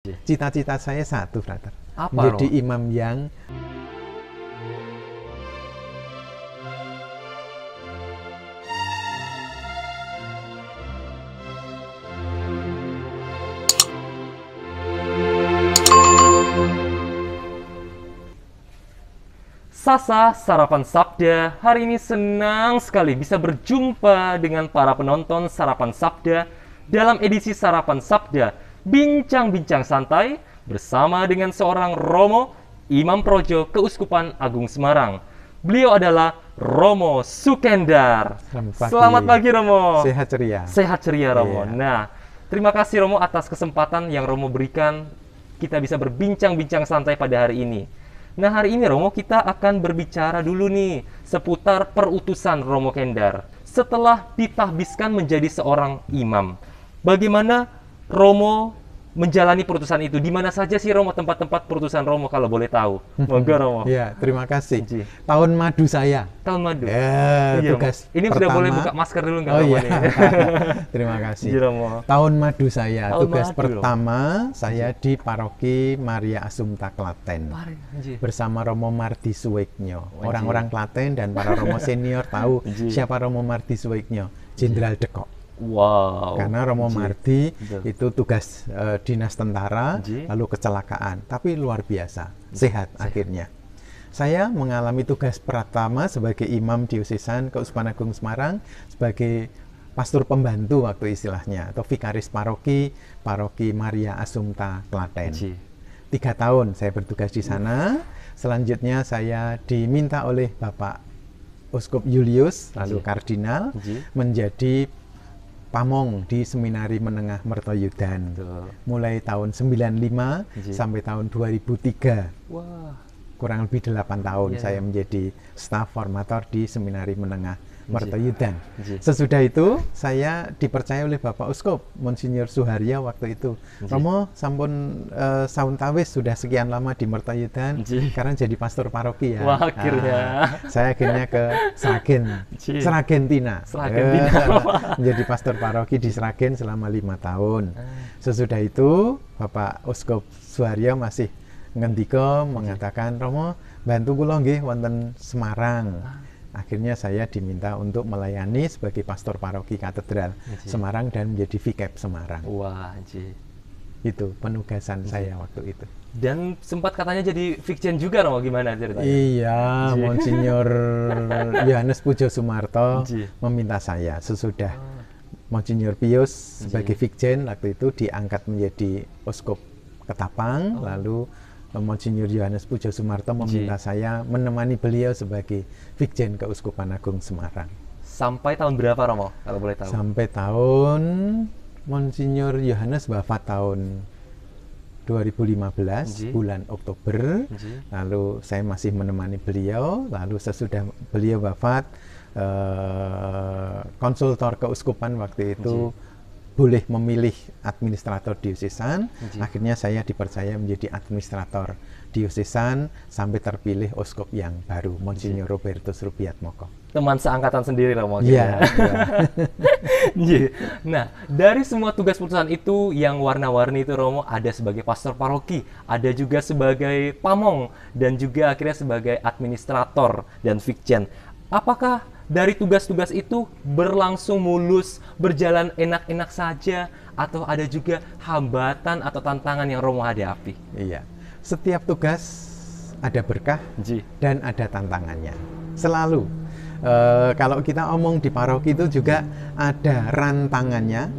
Cita-cita saya satu, brother. Apa, Menjadi Romo? imam yang Sasa Sarapan Sabda, hari ini senang sekali bisa berjumpa dengan para penonton Sarapan Sabda dalam edisi Sarapan Sabda, bincang-bincang santai bersama dengan seorang Romo, Imam Projo Keuskupan Agung Semarang. Beliau adalah Romo Sukendar. Selamat pagi, Romo. sehat ceria. Sehat ceria, Romo. Iya. Nah, terima kasih Romo atas kesempatan yang Romo berikan kita bisa berbincang-bincang santai pada hari ini. Nah, hari ini Romo kita akan berbicara dulu nih seputar perutusan Romo Kendar setelah ditahbiskan menjadi seorang imam. Bagaimana Romo menjalani perutusan itu? Di mana saja sih Romo tempat-tempat perutusan Romo kalau boleh tahu? Monggo Romo. Ya, terima kasih. Ji. Tahun madu saya. Tahun madu. Ya, Iya, tugas ini sudah pertama. boleh buka masker dulu nggak Oh Romo iya. nih? Terima kasih. Ji, Romo. Tahun madu saya. Tahun Tugas madu, pertama saya di Paroki Maria Assumpta Klaten. Ji. Bersama Romo Mardi Suwegno. Ji. Orang-orang Klaten dan para Romo senior tahu Ji. siapa Romo Mardi Suwegno. Jenderal Dekok. Wow. Karena Romo Ji. Mardi Betul. itu tugas dinas tentara, Ji. lalu kecelakaan, tapi luar biasa, sehat akhirnya. Saya mengalami tugas pertama sebagai imam diosesan Keuskupan Agung Semarang, sebagai pastor pembantu waktu istilahnya, atau vikaris paroki Maria Assumpta Klaten. Ji. 3 tahun saya bertugas di sana. Selanjutnya saya diminta oleh Bapak Uskup Julius, lalu Ji. Kardinal, Ji. menjadi pamong di Seminari Menengah Mertoyudan. Betul. Mulai tahun 95 Ji. sampai tahun 2003. Wah. Kurang lebih 8 tahun Iya. saya menjadi staf formator di Seminari Menengah Mertoyudan. Ji. Sesudah itu saya dipercaya oleh Bapak Uskup Monsinyur Suharya waktu itu. Ji. Romo sampun sauntawis sudah sekian lama di Mertoyudan, Ji. sekarang jadi pastor paroki ya. Wah, akhirnya. Saya akhirnya ke Sragen, Ji. Sragentina. Sragentina. Menjadi pastor paroki di Sragen selama 5 tahun. Sesudah itu Bapak Uskup Suharya masih ngendika mengatakan, Romo bantu kula nggih wonten Semarang. Akhirnya saya diminta untuk melayani sebagai pastor paroki katedral Ji. Semarang dan menjadi Vikep Semarang. Wah, Ji. Itu penugasan saya waktu itu. Dan sempat katanya jadi Vikjen juga Romo, gimana ceritanya? Iya, Ji. Monsinyur Yohanes Pujo Sumarto Ji. meminta saya sesudah Monsinyur Pius sebagai Vikjen waktu itu diangkat menjadi Uskup Ketapang, lalu Monsinyur Yohanes Pujo Sumarto meminta saya menemani beliau sebagai Vikjen Keuskupan Agung Semarang. Sampai tahun berapa Romo, kalau boleh tahu? Sampai tahun Monsinyur Yohanes wafat tahun 2015 Ji. bulan Oktober. Ji. Lalu saya masih menemani beliau. Lalu sesudah beliau wafat, konsultor keuskupan waktu itu boleh memilih administrator diosesan. Ji. Akhirnya saya dipercaya menjadi administrator diosesan sampai terpilih uskup yang baru, Monsinyur Robertus Rubiatmoko. Teman seangkatan sendiri Romo. Iya. Ji. Nah, dari semua tugas perutusan itu yang warna-warni itu Romo, ada sebagai pastor paroki, ada juga sebagai pamong, dan juga akhirnya sebagai administrator dan Vikjen. Apakah dari tugas-tugas itu berlangsung mulus, berjalan enak-enak saja, atau ada juga hambatan atau tantangan yang Romo hadapi? Iya. Setiap tugas ada berkah Ji. dan ada tantangannya. Selalu. Kalau kita omong di paroki itu juga ada rantangannya.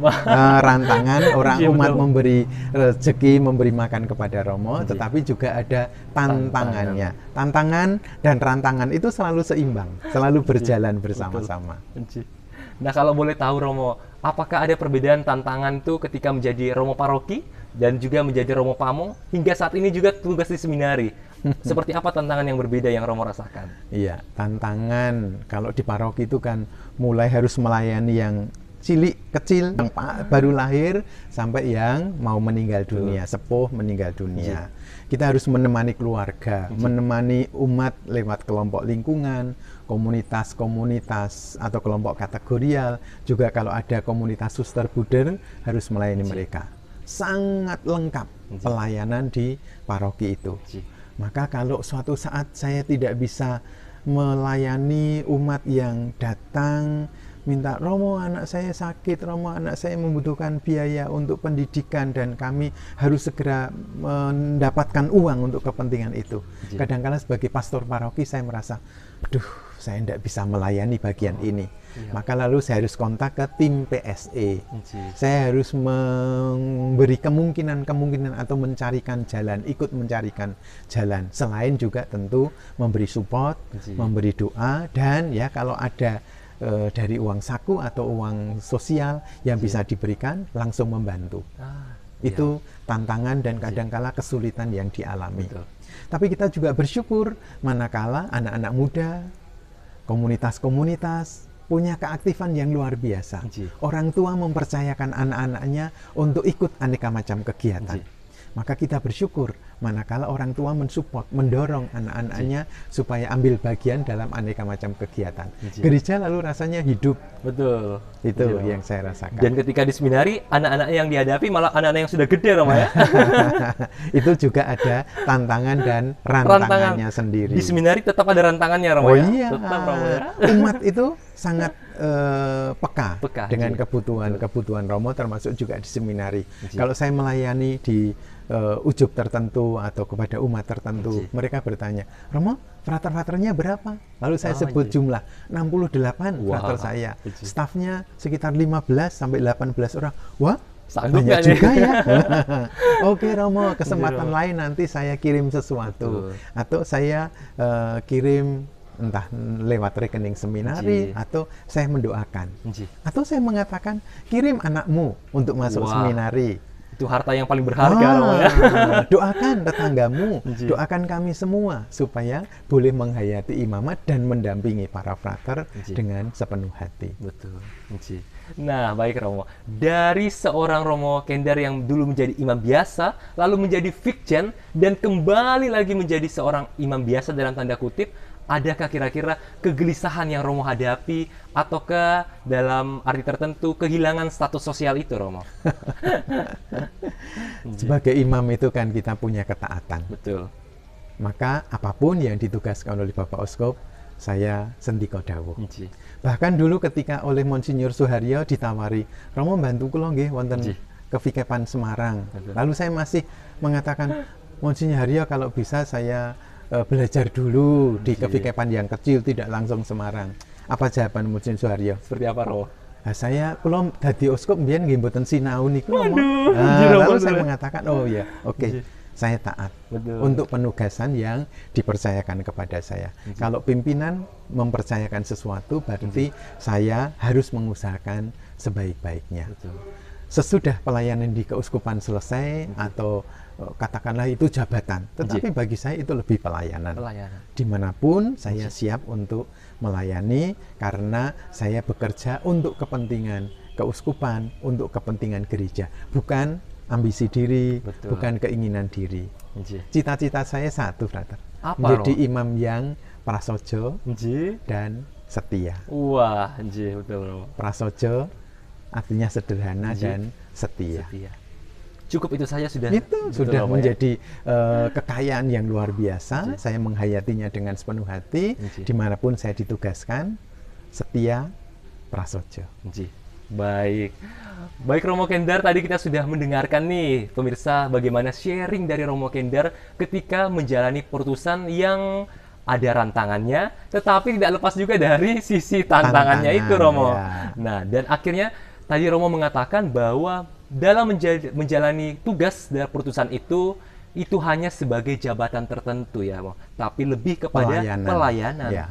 Rantangan orang Iya, umat betul. memberi rezeki, memberi makan kepada Romo, tetapi juga ada tantangannya. Tantangan dan rantangan itu selalu seimbang, selalu berjalan bersama-sama. Ji. Nah, kalau boleh tahu Romo, apakah ada perbedaan tantangan itu ketika menjadi Romo paroki dan juga menjadi Romo pamong hingga saat ini juga tugas di seminari? Seperti apa tantangan yang berbeda yang Romo rasakan? Iya, tantangan kalau di paroki itu kan mulai harus melayani yang cilik, kecil, yang baru lahir sampai yang mau meninggal dunia, sepuh meninggal dunia. Kita harus menemani keluarga, menemani umat lewat kelompok lingkungan, komunitas-komunitas atau kelompok kategorial. Juga kalau ada komunitas suster buder harus melayani mereka. sangat lengkap pelayanan di paroki itu. Maka kalau suatu saat saya tidak bisa melayani umat yang datang minta, Romo anak saya sakit, Romo anak saya membutuhkan biaya untuk pendidikan dan kami harus segera mendapatkan uang untuk kepentingan itu. Kadang-kadang sebagai pastor paroki saya merasa, duh, saya tidak bisa melayani bagian ini. Maka lalu saya harus kontak ke tim PSE. Saya harus memberi kemungkinan atau mencarikan jalan, ikut mencarikan jalan. Selain juga tentu memberi support, memberi doa, dan ya kalau ada dari uang saku atau uang sosial yang bisa diberikan, langsung membantu. Itu tantangan dan kadangkala kesulitan yang dialami. Tapi kita juga bersyukur manakala anak-anak muda, komunitas-komunitas punya keaktifan yang luar biasa. Orang tua mempercayakan anak-anaknya untuk ikut aneka macam kegiatan. Maka kita bersyukur manakala orang tua mensupport, mendorong anak-anaknya supaya ambil bagian dalam aneka macam kegiatan. Gereja lalu rasanya hidup. Betul. Itu yang saya rasakan. Dan ketika di seminari, anak-anak yang dihadapi malah anak-anak yang sudah gede, Romo ya. Itu juga ada tantangan dan rantangannya sendiri. Di seminari tetap ada rantangannya, Romo ya. Iya. Tetap, Romo ya. Umat itu sangat peka dengan kebutuhan Romo, termasuk juga di seminari. Kalau saya melayani di ujub tertentu atau kepada umat tertentu, mereka bertanya, Romo, frater-fraternya berapa? Lalu saya sebut jumlah 68 frater saya. Stafnya sekitar 15 sampai 18 orang. Wah, banyak juga ya. Oke Romo, kesempatan lain nanti saya kirim sesuatu. Atau saya kirim entah lewat rekening seminari, atau saya mendoakan. Atau saya mengatakan, kirim anakmu untuk masuk seminari. Itu harta yang paling berharga, Romo ya. Doakan tetanggamu, doakan kami semua supaya boleh menghayati imamat dan mendampingi para frater dengan sepenuh hati. Betul. Nah, baik Romo. Dari seorang Romo Kender yang dulu menjadi imam biasa, lalu menjadi Vikjen, dan kembali lagi menjadi seorang imam biasa dalam tanda kutip, adakah kira-kira kegelisahan yang Romo hadapi, ataukah dalam arti tertentu kehilangan status sosial itu, Romo? Sebagai imam itu kan kita punya ketaatan. Betul. Maka apapun yang ditugaskan oleh Bapak Uskup, saya sendika dawuh. Bahkan dulu ketika oleh Monsinyur Suharyo ditawari, Romo bantu kula nggih wonten kevikepan Semarang. Lalu saya masih mengatakan, Monsinyur Haryo kalau bisa saya belajar dulu di kevikepan yang kecil, tidak langsung Semarang. Apa jawaban Monsinyur Suharyo? Seperti apa, Romo? Nah, saya kula dadi uskup mbiyen nggih mboten sinau niku. Waduh, lalu saya mengatakan, oh ya, oke. Saya taat untuk penugasan yang dipercayakan kepada saya. Kalau pimpinan mempercayakan sesuatu, berarti saya harus mengusahakan sebaik-baiknya. Sesudah pelayanan di keuskupan selesai, atau katakanlah itu jabatan, tetapi bagi saya itu lebih pelayanan. Dimanapun saya siap untuk melayani, karena saya bekerja untuk kepentingan keuskupan, untuk kepentingan gereja, bukan ambisi diri, bukan keinginan diri. Cita-cita saya satu, frater. Menjadi imam yang prasojo dan setia. Wah, betul. Prasojo artinya sederhana dan setia. Cukup itu saja sudah. Itu sudah menjadi kekayaan yang luar biasa. Saya menghayatinya dengan sepenuh hati, dimanapun saya ditugaskan, setia, prasojo. Baik Romo Kender, tadi kita sudah mendengarkan nih pemirsa bagaimana sharing dari Romo Kender ketika menjalani perutusan yang ada rantangannya, tetapi tidak lepas juga dari sisi tantangannya itu, Romo. Ya. Nah, dan akhirnya tadi Romo mengatakan bahwa dalam menjalani tugas dari perutusan itu hanya sebagai jabatan tertentu ya, Romo, tapi lebih kepada pelayanan. Ya.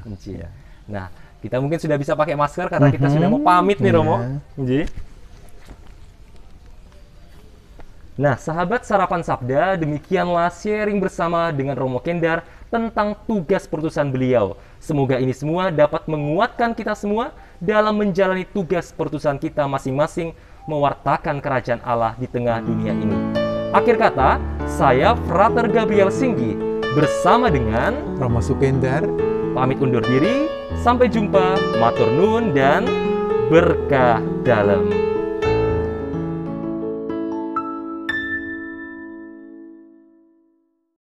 Nah, kita mungkin sudah bisa pakai masker karena kita sudah mau pamit nih, Romo. Nah, sahabat Sarapan Sabda, demikianlah sharing bersama dengan Romo Kender tentang tugas perutusan beliau. Semoga ini semua dapat menguatkan kita semua dalam menjalani tugas perutusan kita masing-masing, mewartakan kerajaan Allah di tengah dunia ini. Akhir kata, saya Frater Gabriel Singgi bersama dengan Romo Sukendar pamit undur diri. Sampai jumpa, matur nuwun dan berkah dalam.